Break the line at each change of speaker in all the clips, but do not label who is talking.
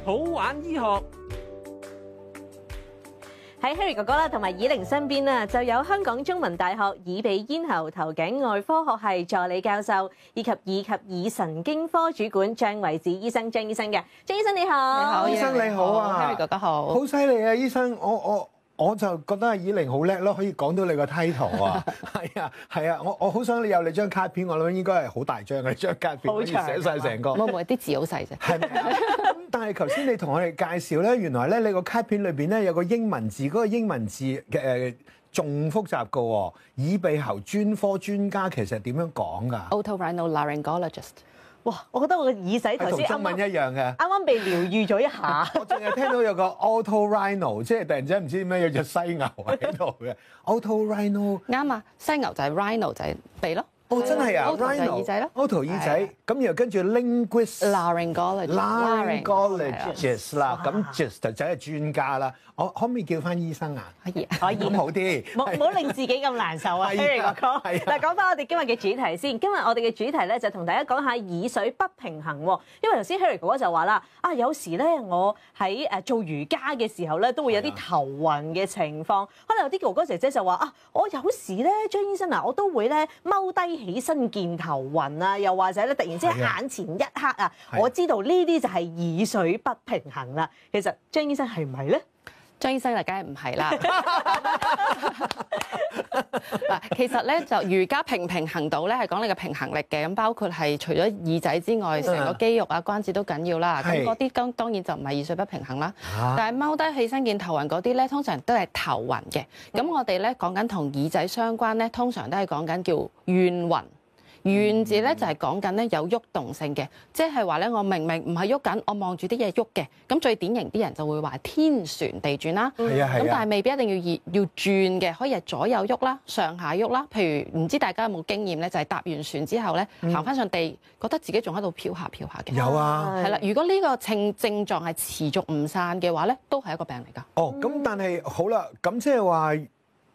好玩醫學。
喺 Harry 哥哥啦同埋以玲身邊啊，就有香港中文大學耳鼻咽喉頭頸外科學系助理教授，以及耳神經科主管張維子醫生張醫生嘅。張醫生你好，
你好，
醫生你好啊
，Harry 哥哥好。
好犀利啊！醫生，我就覺得以玲好叻咯，可以講到你個 title 啊！係啊，我好想你有你張卡片，我諗應該係好大張嘅張卡片，可以寫晒成個。
冇啲字好細啫。
係咪啊？咁但係頭先你同我哋介紹咧，原來咧你個卡片裏邊咧有個英文字，嗰個英文字嘅仲複雜嘅喎。耳鼻喉專科專家其實點樣講㗎
Otorhinolaryngologist。
哇！我覺得我個耳仔頭
係同
先
中文一樣嘅。
啱啱被療癒咗一下。
我淨係聽到有個 otorhino， 即係突然之間唔知點解有隻犀牛喺度嘅 otorhino。
啱啊，犀牛就係 rhino 就係鼻咯。
哦，真係啊
，Oto 就係耳仔咯
，rhino，oto 耳仔，咁然後跟住 laryngologist 啦，咁 gist 就真係專家啦。我可唔可以叫翻醫生啊？
可以，
咁好啲，
唔好令自己咁難受啊 Harry 哥哥。嗱，講翻我哋今日嘅主題先。今日我哋嘅主題咧就同大家講下耳水不平衡喎。因為頭先 Harry 哥哥就話啦，有時咧我喺做瑜伽嘅時候咧都會有啲頭暈嘅情況。可能有啲哥哥姐姐就話我有時咧張醫生我都會咧踎低起身見頭暈啊，又或者咧突然之間眼前一黑啊，我知道呢啲就係耳水不平衡啦。其實張醫生係唔係咧？
張醫生就梗係唔係啦。嗱，其實咧就瑜伽平衡到咧係講你嘅平衡力嘅，咁包括係除咗耳仔之外，成個肌肉啊關節都緊要啦。咁嗰啲當然就唔係耳水不平衡啦。但係踎低起身見頭暈嗰啲咧，通常都係頭暈嘅。咁我哋咧講緊同耳仔相關咧，通常都係講緊叫眩暈。眩字咧就係講緊咧有喐動性嘅，即係話咧我明明唔係喐緊，我望住啲嘢喐嘅，咁最典型啲人就會話天旋地轉啦。咁但係未必一定要轉嘅，可以係左右喐啦、上下喐啦。譬如唔知大家有冇經驗咧，就係搭完船之後咧行翻上地，覺得自己仲喺度飄下嘅。
有啊，
係啦。如果呢個症狀係持續唔散嘅話咧，都係一個病嚟㗎。
哦，咁但係好啦，咁即係話。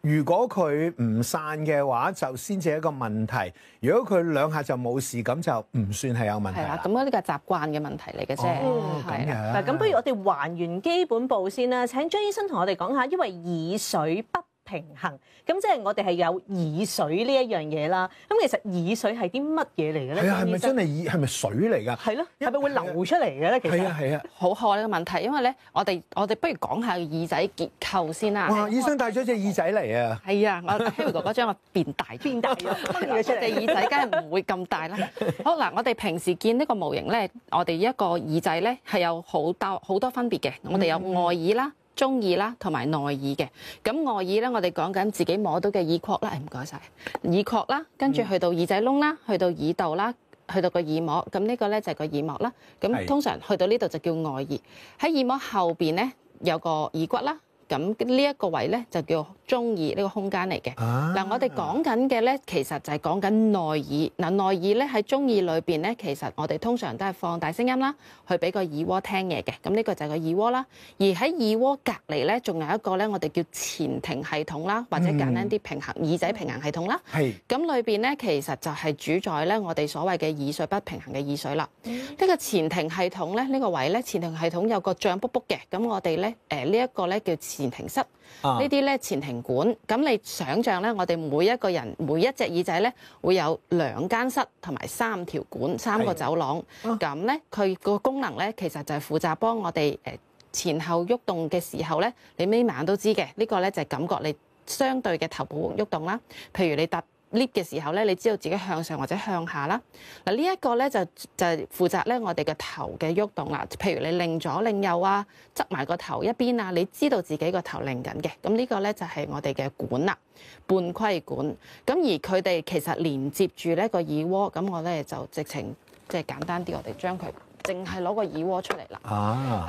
如果佢唔散嘅話，就先至係一個問題。如果佢兩下就冇事，咁就唔算係有問題啦。
咁嗰啲係習慣嘅問題嚟嘅啫。
咁樣。
嗱，咁不如我哋還原基本步先啦。請張醫生同我哋講下，因為耳水不平衡，咁即係我哋係有耳水呢一樣嘢啦。咁其實耳水係啲乜嘢嚟嘅咧？
係咪真係係咪水嚟㗎？
係咯，係咪會流出嚟嘅咧？其實
係啊，
好好呢個問題，因為咧，我哋不如講下耳仔結構先啦。
哇！醫生帶咗隻耳仔嚟啊！
係啊，我 Harry 哥哥將我變大咗，
咗，掹佢出嚟。
我哋耳仔梗係唔會咁大啦。好嗱，我哋平時見呢個模型咧，我哋一個耳仔咧係有好多分別嘅。我哋有外耳啦、中耳啦同埋內耳嘅。咁外耳咧，我哋講緊自己摸到嘅耳廓啦，唔該晒，耳廓啦，跟住去到耳仔窿啦，去到耳道啦，去到個耳膜，咁呢個咧就係個耳膜啦。咁通常去到呢度就叫外耳。喺耳膜後邊咧有個耳骨啦。咁呢一個位咧就叫中耳呢個空間嚟嘅。嗱，我哋講緊嘅咧，其實就係講緊內耳。嗱，內耳咧喺中耳裏邊咧，其實我哋通常都係放大聲音啦，去俾個耳窩聽嘢嘅。咁呢個就係個耳窩啦。而喺耳窩隔離咧，仲有一個咧，我哋叫前庭系統啦，或者簡單啲耳仔平衡系統啦。係。咁裏邊咧，其實就係主宰咧我哋所謂嘅耳水不平衡嘅耳水啦。呢個前庭系統咧，呢個位咧，前庭系統有個脹卜卜嘅。咁我哋咧呢一個咧叫前庭室，呢啲咧前庭管。咁你想象咧，我哋每一個人每一隻耳仔咧會有2間室同埋3條管，3個走廊。咁咧佢個功能咧其實就係負責幫我哋前後喐動嘅時候咧，你眯埋眼都知嘅。呢個咧就係感覺你相對嘅頭部喐動啦。譬如你搭lift 嘅時候咧，你知道自己向上或者向下啦。嗱，呢一個咧就係負責咧我哋嘅頭嘅喐動啦。譬如你擰左擰右啊，側埋個頭一邊啊，你知道自己個頭擰緊嘅。咁呢個咧就係我哋嘅管啦，半規管。咁而佢哋其實連接住呢個耳窩。咁我咧就直情即係簡單啲，我哋將佢淨係攞個耳窩出嚟啦。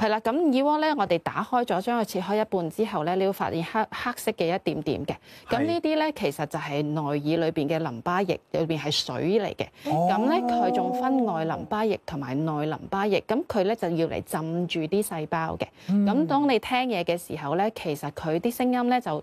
係啦，咁耳窩咧，我哋打開咗，將佢切開一半之後咧，你會發現黑色嘅一點點嘅。咁呢啲咧，其實就係內耳裏邊嘅淋巴液，裏邊係水嚟嘅。咁咧，佢仲分外淋巴液同埋內淋巴液。咁佢咧就要嚟浸住啲細胞嘅。咁當你聽嘢嘅時候咧，其實佢啲聲音咧就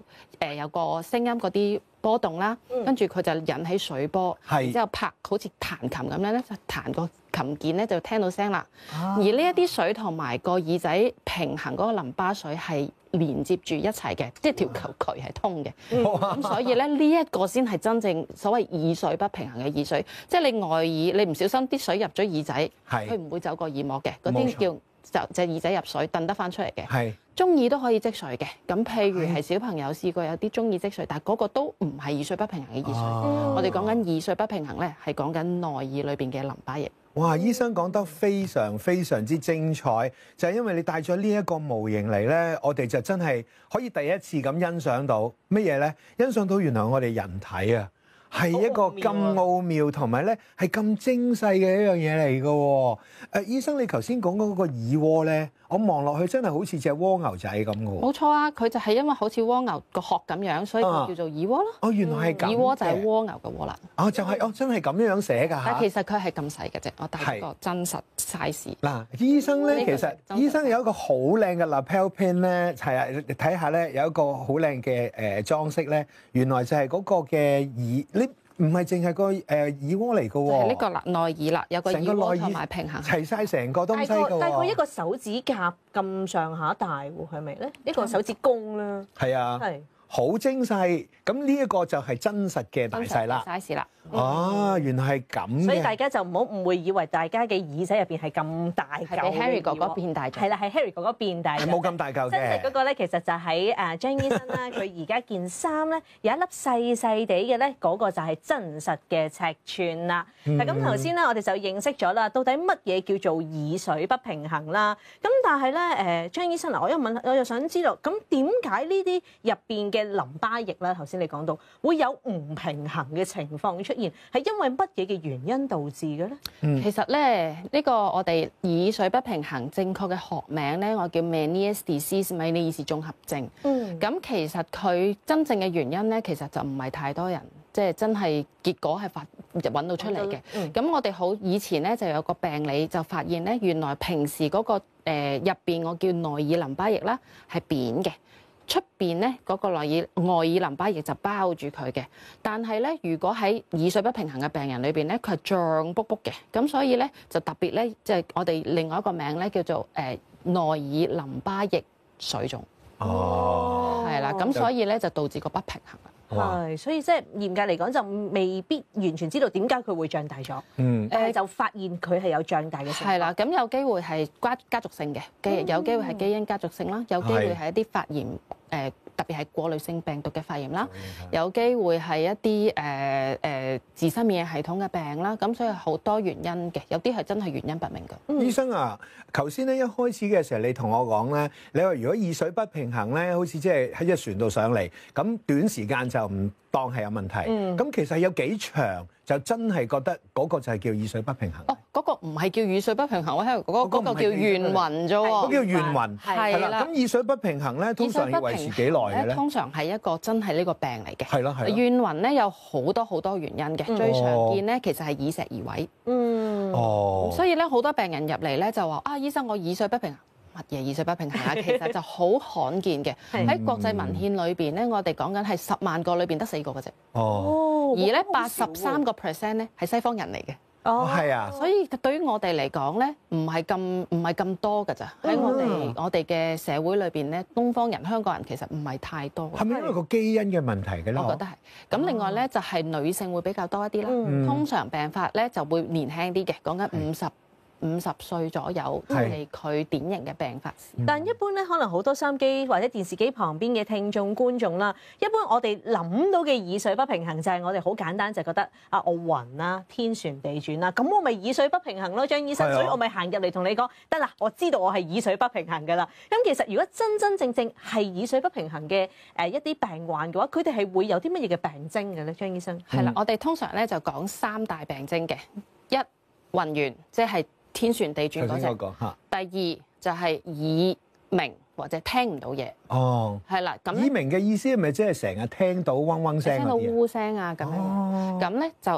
有個聲音嗰啲波動啦，跟住佢就引起水波，然之後拍好似彈琴咁樣咧，就彈個琴琴鍵咧就聽到聲啦。而呢一啲水同埋個耳仔平衡嗰個淋巴水係連接住一齊嘅，即係條渠係通嘅。咁所以咧呢一個先係真正所謂耳水不平衡嘅耳水，即係你外耳你唔小心啲水入咗耳仔，佢唔會走過耳膜嘅，嗰啲叫隻耳仔入水燉得翻出嚟嘅。
係
中耳都可以積水嘅，咁譬如係小朋友試過有啲中耳積水，但係嗰個都唔係耳水不平衡嘅耳水。我哋講緊耳水不平衡咧，係講緊內耳裏邊嘅淋巴液。
哇！醫生講得非常非常之精彩，就係因為你帶咗呢一個模型嚟咧，我哋就真係可以第一次咁欣賞到乜嘢咧？欣賞到原來我哋人體啊係一個咁奧妙同埋咧係咁精細嘅一樣嘢嚟嘅喎。醫生，你頭先講嗰個耳蝸咧，我望落去真係好似隻蝸牛仔咁嘅喎。
冇錯啊，佢就係因為好似蝸牛個殼咁樣，所以佢叫做耳蝸咯。
哦，原來係咁。
耳蝸就係蝸牛嘅蝸啦。
哦，就係真係咁樣寫㗎嚇。
但其實佢係咁細嘅啫，我帶咗個真實 size。
嗱，醫生咧其實醫生有一個好靚嘅 lapel pin 咧，係啊，你睇下咧有一個好靚嘅裝飾咧，原來就係嗰個嘅耳，你唔係淨係個耳蝸嚟嘅喎。
係呢個啦，內耳啦，有個耳蝸同埋平衡，
齊晒成個東西嘅喎。
大概一個手指甲咁上下大喎，係咪咧？一個手指公啦。
係啊。係。好精細，咁呢一個就係真實嘅大細啦。
size 啦。
哦，原來係咁嘅。
所以大家就唔好誤會，以為大家嘅耳仔入邊係咁大嚿。
係比 Harry 哥哥變大咗。
係啦，係 Harry 哥哥變大。
冇咁大嚿嘅。
真實嗰個咧，其實就喺張醫生啦。佢而家件衫咧有一粒細細地嘅咧，嗰個就係真實嘅尺寸啦。嗱，咁頭先咧，我哋就認識咗啦，到底乜嘢叫做耳水不平衡啦？咁但係咧，張醫生嗱，我又想知道，咁點解呢啲入邊嘅淋巴液啦，頭先你講到會有唔平衡嘅情況出現，係因為乜嘢嘅原因導致嘅咧？
其實咧，呢個我哋耳水不平衡正確嘅學名咧，我叫 Meniere's disease， 米尼爾氏綜合症。咁其實佢真正嘅原因咧，其實就唔係太多人即係真係結果係揾到出嚟嘅。咁我哋好以前咧就有個病理就發現咧，原來平時嗰個入邊我叫內耳淋巴液啦係扁嘅。出邊咧嗰個外耳淋巴液就包住佢嘅，但係咧如果喺耳水不平衡嘅病人裏邊咧，佢係脹卜卜嘅，咁所以咧就特別咧，即係我哋另外一個名咧叫做內耳淋巴液水腫。
哦，
係啦，咁所以咧就導致個不平衡啦。
係，所以即係嚴格嚟講，就未必完全知道點解佢會脹大咗。就發現佢係有脹大嘅情況。係啦，
咁有機會係家族性嘅，有機會係基因家族性啦，有機會係一啲發炎。特別係過濾性病毒嘅發炎啦，有機會係一啲自身免疫系統嘅病啦，咁所以好多原因嘅，有啲係真係原因不明嘅。
醫生啊，頭先咧一開始嘅時候，你同我講咧，你話如果耳水不平衡咧，好似即係喺隻船度上嚟，咁短時間就唔當係有問題。咁其實有幾長就真係覺得嗰個就係叫耳水不平衡。
哦，嗰個唔係叫耳水不平衡喎，嗰個叫眩暈啫喎。
嗰叫眩暈。
係啦。
咁耳水不平衡咧，通常要維持幾耐嘅咧？
通常係一個真係呢個病嚟嘅。
係咯係。
眩暈咧有好多原因嘅，最常見咧其實係耳石移位。所以咧好多病人入嚟咧就話啊，醫生我耳水不平衡。乜嘢耳水不平衡啊？其實就好罕見嘅。喺國際文獻裏邊咧，我哋講緊係10萬個裏邊得4個嘅啫。而咧83% 咧係西方人嚟嘅。
係啊。
所以對於我哋嚟講咧，唔係咁多㗎咋。喺我哋嘅社會裏邊咧，東方人、香港人其實唔係太多。
係咪因為個基因嘅問題嘅咧？
我覺得係。咁另外咧就係女性會比較多一啲啦。通常病發咧就會年輕啲嘅，講緊50歲左右係佢典型嘅病發。
但一般咧，可能好多收音機或者電視機旁邊嘅聽眾觀眾啦，一般我哋諗到嘅耳水不平衡就係我哋好簡單就覺得啊，我暈啦，天旋地轉啦，咁我咪耳水不平衡咯，張醫生。所以我咪行入嚟同你講，得啦，我知道我係耳水不平衡㗎啦。咁其實如果真正係耳水不平衡嘅一啲病患嘅話，佢哋係會有啲乜嘢嘅病徵嘅咧？張醫生。
係啦，我哋通常咧就講3大病徵嘅，一暈眩，即係天旋地轉嗰隻。第二就係耳鳴或者聽唔到嘢。
哦，
係啦，咁
耳鳴嘅意思係咪即係成日聽到嗡嗡聲嗰啲？
聽到烏聲啊咁樣。咁咧就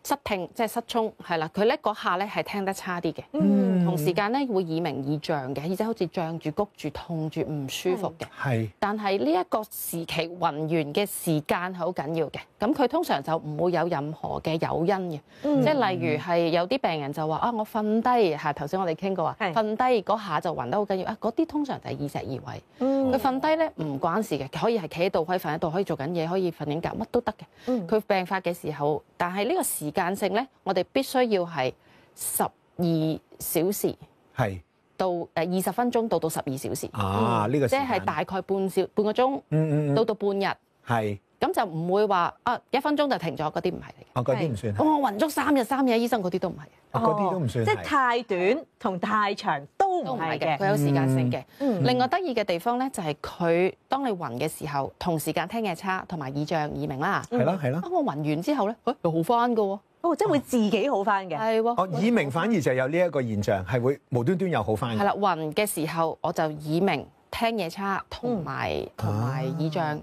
失聽即係失聰係啦，佢咧嗰下咧係聽得差啲嘅，
嗯
同時間咧會耳鳴耳脹嘅，耳仔好似脹住、谷住、痛住、唔舒服嘅。
係
但係呢一個時期暈完嘅時間係好緊要嘅，咁佢通常就唔會有任何嘅誘因嘅，即係例如係有啲病人就話啊，我瞓低嚇，頭先我哋傾過話，
係
瞓低嗰下就暈得好緊要啊，嗰啲通常就係耳石移位。佢瞓低咧唔關事嘅，可以係企喺度，可以瞓喺度，可以做緊嘢，可以瞓緊覺，乜都得嘅。佢病發嘅時候，但係呢個時間性咧，我哋必須要係12小時
係
到20分鐘到12小時。
呢個
即係大概半個鐘到半日。
係
咁就唔會話1分鐘就停咗，嗰啲唔係嚟嘅。
哦，嗰啲唔算係，
我暈足3日3夜，醫生嗰啲都唔係嘅。
嗰啲都唔算係，
即係太短同太長都唔係嘅。
佢有時間性嘅。
嗯
另外得意嘅地方咧，就係佢當你暈嘅時候，同時間聽嘢差同埋耳脹耳鳴啦。
係啦係啦。
我暈完之後咧，又好翻㗎喎。
哦，即係會自己好翻嘅。
係喎。
哦，耳鳴反而就有呢一個現象，係會無端端又好翻嘅。
係啦，暈嘅時候我就耳鳴、聽嘢差同埋耳脹。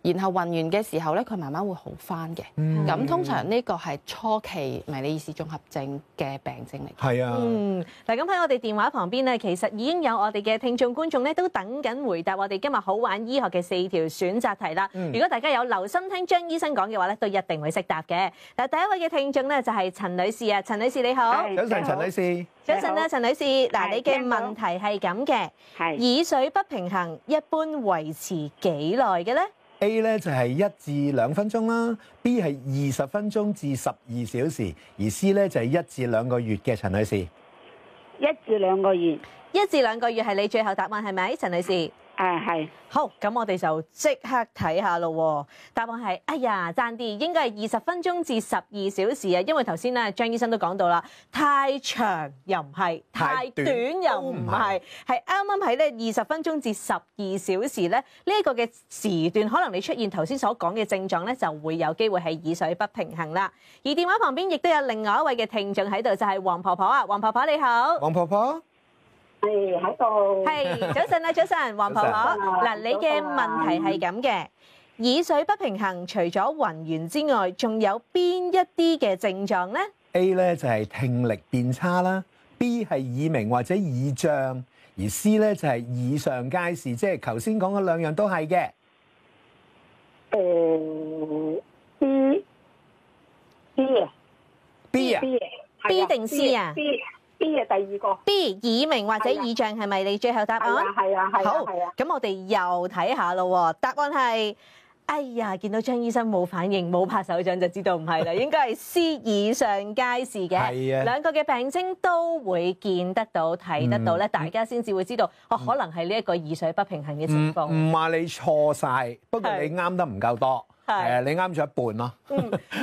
然後暈完嘅時候咧，佢慢慢會好翻嘅。咁通常呢個係初期迷你耳屎綜合症嘅病徵嚟。
係啊。
嗱，咁喺我哋電話旁邊咧，其實已經有我哋嘅聽眾觀眾咧，都等緊回答我哋今日好玩醫學嘅4條選擇題啦。如果大家有留心聽張醫生講嘅話咧，都一定會識答嘅。嗱，第一位嘅聽眾咧就係陳女士啊，陳女士你好。
早晨，陳女士。
早晨啊，陳女士。嗱，你嘅問題係咁嘅，耳水不平衡一般維持幾耐嘅咧？
A 咧就係1至2分鐘啦，B 係20分鐘至12小時，而 C 咧就係1至2個月嘅。陳女士
1至2個月
，1至2個月係你最後答案係咪？陳女士。
係。
好，咁我哋就即刻睇下咯。答案係，哎呀，爭啲，應該係20分鐘至12小時啊。因為頭先咧張醫生都講到啦，太長又唔係，太短又唔係，係啱啱喺咧20分鐘至12小時咧呢一個嘅時段，可能你出現頭先所講嘅症狀咧，就會有機會係耳水不平衡啦。而電話旁邊亦都有另外一位嘅聽眾喺度，就係黃婆婆啊，黃婆婆你好。
黃婆婆。
係喺度。
係，早晨啊，早晨，黃婆婆。嗱，你嘅問題係咁嘅，耳水不平衡，除咗暈眩之外，仲有邊一啲嘅症狀咧
？A 咧就係聽力變差啦，B 係耳鳴或者耳脹，而 C 咧就係耳上皆是，即係頭先講嘅2樣都係嘅。B 啊
？B 定 C 啊？
B 係第2個。
B 耳鳴或者耳脹係咪你最後答案？
係啊。
好，咁我哋又睇下咯。答案係，哎呀，見到張醫生冇反應，冇拍手掌就知道唔係啦，應該係 C 耳上皆是嘅。
係啊。
兩個嘅病徵都會見得到、睇得到咧，大家先至會知道，可能係呢一個耳水不平衡嘅情況。
唔話你錯晒，不過你啱得唔夠多。你啱咗一半咯。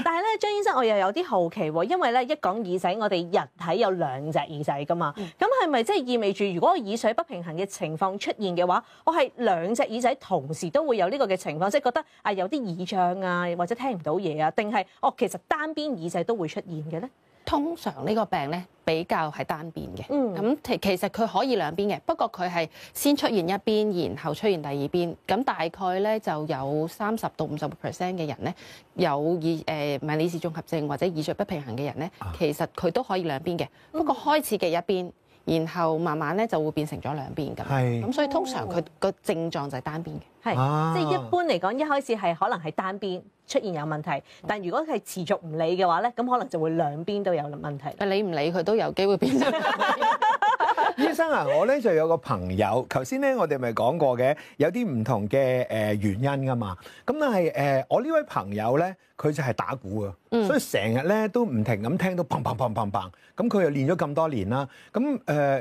但係咧，張醫生我又有啲好奇喎，因為咧一講耳仔，我哋人體有2隻耳仔噶嘛，咁係咪即係意味住，如果耳水不平衡嘅情況出現嘅話，我係2隻耳仔同時都會有呢個嘅情況，即係覺得有啲耳脹啊，或者聽唔到嘢啊，定係其實單邊耳仔都會出現嘅咧？
通常呢個病咧比較係單邊嘅，咁其實佢可以兩邊嘅，不過佢係先出現一邊，然後出現第二邊。咁大概咧就有30到50% 嘅人咧有迷你耳屎綜合症或者耳水不平衡嘅人咧，其實佢都可以兩邊嘅，不過開始嘅一邊，然後慢慢咧就會變成咗兩邊咁。咁所以通常佢個症狀就係單邊嘅。
係，即係一般嚟講，一開始係可能係單邊出現有問題，但如果係持續唔理嘅話咧，咁可能就會兩邊都有問題。
理唔理佢都有機會變成。
醫生啊，我咧就有個朋友，頭先咧我哋咪講過嘅，有啲唔同嘅原因噶嘛。咁但係我呢位朋友咧，佢就係打鼓啊，所以成日咧都唔停咁聽到砰砰砰砰砰。咁佢又練咗咁多年啦，咁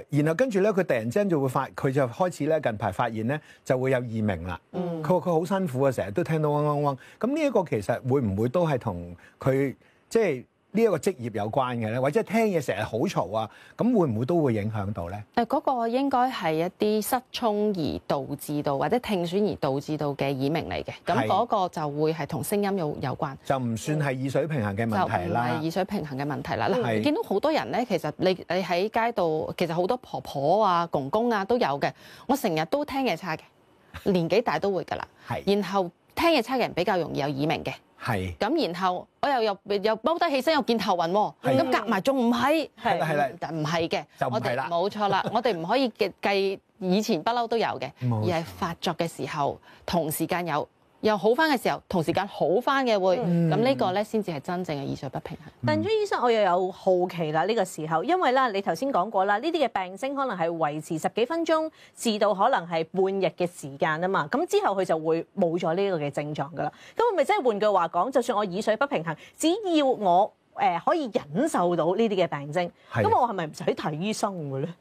然後跟住咧，佢突然之間就會佢就開始咧近排發現咧就會有耳鳴啦。佢好辛苦啊，成日都聽到嗡嗡嗡。咁呢一個其實會唔會都係同佢即係呢一個職業有關嘅咧？或者聽嘢成日好嘈啊，咁會唔會都會影響到咧？
嗰個應該係一啲失聰而導致到，或者聽損而導致到嘅耳鳴嚟嘅。咁嗰個就會係同聲音有關，
就唔算係耳水平衡嘅問題啦。
就唔係耳水平衡嘅問題啦。嗱，見到好多人咧，其實你喺街度，其實好多婆婆啊、公公啊都有嘅。我成日都聽嘢差嘅，年紀大都會㗎啦。然後聽嘢差嘅人比較容易有耳鳴嘅。
係。
咁然後我又踎低起身又見頭暈喎，咁夾埋仲唔係？
係啦，
唔係嘅，
就唔係啦
冇錯啦，我哋唔可以計以前不嬲都有嘅，
冇錯
而係發作嘅時候同時間有。又好翻嘅時候，同時間好翻嘅會，咁呢個咧先至係真正嘅耳水不平衡。
但張醫生，我又有好奇啦，呢個時候，因為啦，你頭先講過啦，呢啲嘅病徵可能係維持10幾分鐘至到可能係半日嘅時間啊嘛，咁之後佢就會冇咗呢個嘅症狀噶啦。咁咪即係換句話講，就算我耳水不平衡，只要我可以忍受到呢啲嘅病徵，咁我係咪唔使睇醫生嘅咧？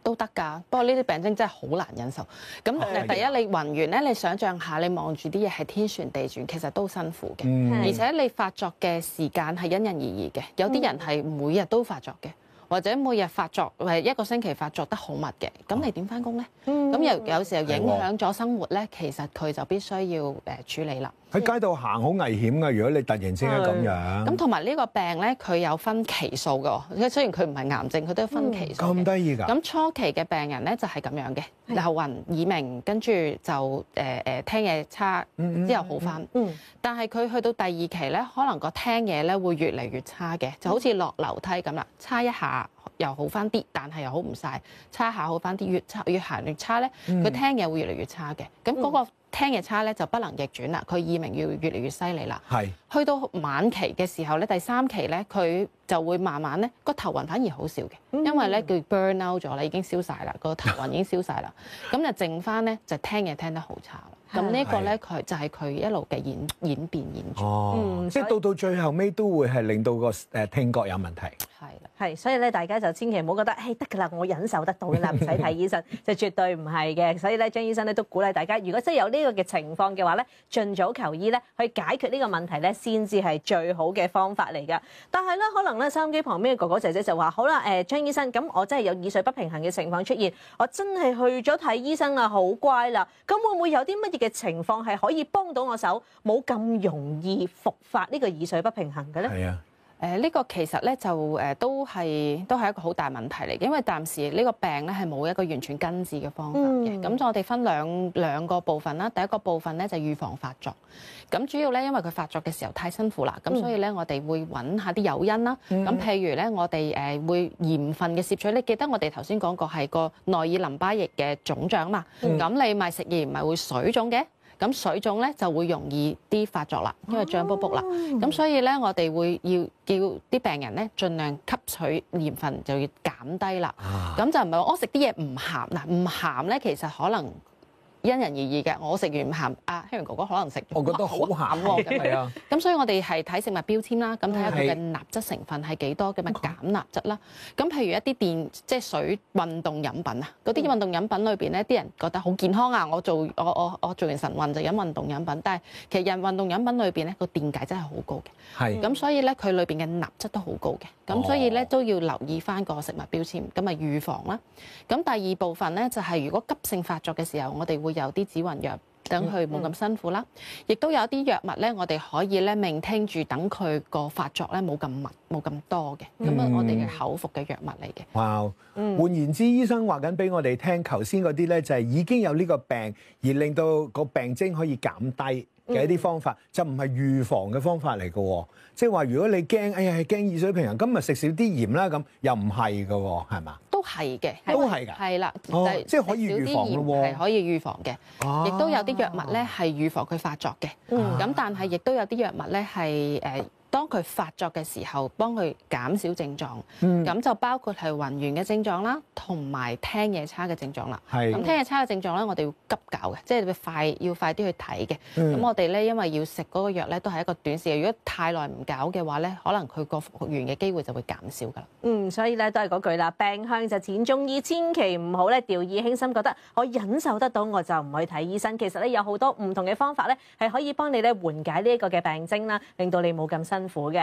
都得㗎，不過呢啲病徵真係好難忍受。咁第一你暈完咧，你想象下你望住啲嘢係天旋地轉，其實都辛苦嘅。而且你發作嘅時間係因人而異嘅，有啲人係每日都發作嘅，或者每日發作一個星期發作得好密嘅，咁你點翻工咧？咁有時候影響咗生活咧，其實佢就必須要處理啦。
喺街度行好危險㗎，如果你突然之間咁樣。
咁同埋呢個病咧，佢有分期數㗎，雖然佢唔係癌症，佢都有分期數。
咁得意㗎？
咁初期嘅病人咧就係咁樣嘅，頭暈耳鳴，跟住就聽嘢差，之後好翻。但係佢去到第二期咧，可能個聽嘢咧會越嚟越差嘅，就好似落樓梯咁啦，差一下又好翻啲，但係又好唔晒，差一下好翻啲，越行越差咧，佢聽嘢會越嚟越差嘅。咁嗰個聽嘢差咧就不能逆轉啦，佢耳鳴要越嚟越犀利啦。係去到晚期嘅時候咧，第3期咧佢就會慢慢咧個頭暈反而好少嘅，因為咧佢 burn out 咗啦，已經消晒啦，個頭暈已經消晒啦，咁就剩翻咧就聽嘢聽得好差啦。咁呢個咧佢就係佢一路嘅演變演進。
即係到最後尾都會係令到個聽覺有問題。
係啦。
係，所以咧大家就千祈唔好覺得，誒得㗎啦，我忍受得到㗎啦，唔使睇醫生，就絕對唔係嘅。所以咧，張醫生咧都鼓勵大家，如果真係有呢個嘅情況嘅話咧，盡早求醫咧，去解決呢個問題咧，先至係最好嘅方法嚟㗎。但係咧，可能咧收音機旁邊嘅哥哥姐姐就話：好啦，張醫生，咁我真係有耳水不平衡嘅情況出現，我真係去咗睇醫生啊，好乖啦。咁會唔會有啲乜嘢嘅情況係可以幫到我手，冇咁容易復發呢個耳水不平衡嘅咧？係啊。
呢個其實咧就都係一個好大問題嚟嘅，因為暫時呢個病咧係冇一個完全根治嘅方法嘅。咁我哋分兩個部分啦。第一個部分咧就預防發作。咁主要咧因為佢發作嘅時候太辛苦啦，咁所以咧我哋會揾下啲誘因啦。咁譬如咧我哋會鹽分嘅攝取，你記得我哋頭先講過係個內耳淋巴液嘅腫脹嘛？咁你咪食鹽咪會水腫嘅。咁水腫咧就會容易啲發作啦，因為脹卜卜啦。咁所以咧，我哋會要叫啲病人咧，盡量吸取鹽分就要減低啦。咁就唔係話我食啲嘢唔鹹嗱，唔鹹咧其實可能因人而異嘅。我食完唔鹹，Henry 哥哥可能食，
我覺得好鹹喎。係啊。
咁所以我哋係睇食物標籤啦，咁睇下佢嘅鈉質成分係幾多，咁咪減鈉質啦。咁譬如一啲即係水運動飲品啊，嗰啲運動飲品裏邊咧，啲人覺得好健康啊，我做完晨運就飲運動飲品，但係其實運動飲品裏邊咧個電解真係好高嘅。係。咁所以咧佢裏邊嘅鈉質都好高嘅，咁所以咧都要留意翻個食物標籤，咁咪預防啦。咁第二部分咧就係如果急性發作嘅時候，我哋會有啲止暈藥，等佢冇咁辛苦啦。亦都有啲藥物咧，我哋可以咧maintain住，等佢個發作咧冇咁密、冇咁多嘅。咁我哋嘅口服嘅藥物嚟嘅。哇！
換言之，醫生話緊俾我哋聽，頭先嗰啲咧就係已經有呢個病，而令到個病徵可以減低嘅一啲方法，就唔係預防嘅方法嚟嘅喎。即係話，如果你驚，哎呀驚耳水平衡，咁咪食少啲鹽啦，咁又唔係嘅喎，係嘛？
都係嘅，
都係㗎，
係啦，
即係可以預防咯喎，
係可以預防嘅，亦都有啲藥物咧係預防佢發作嘅，咁但係亦都有啲藥物咧係當佢發作嘅時候，幫佢減少症狀，咁就包括係暈眩嘅症狀啦，同埋聽嘢差嘅症狀啦。咁聽嘢差嘅症狀咧，我哋要急搞嘅，即係要快啲去睇嘅。咁我哋咧，因為要食嗰個藥咧，都係一個短時間。如果太耐唔搞嘅話咧，可能佢個復原嘅機會就會減少㗎啦。
所以咧都係嗰句啦，病向就淺中醫，千祈唔好咧掉以輕心，覺得我忍受得到我就唔去睇醫生。其實咧有好多唔同嘅方法咧，係可以幫你咧緩解呢一個嘅病徵啦，令到你冇咁辛苦嘅。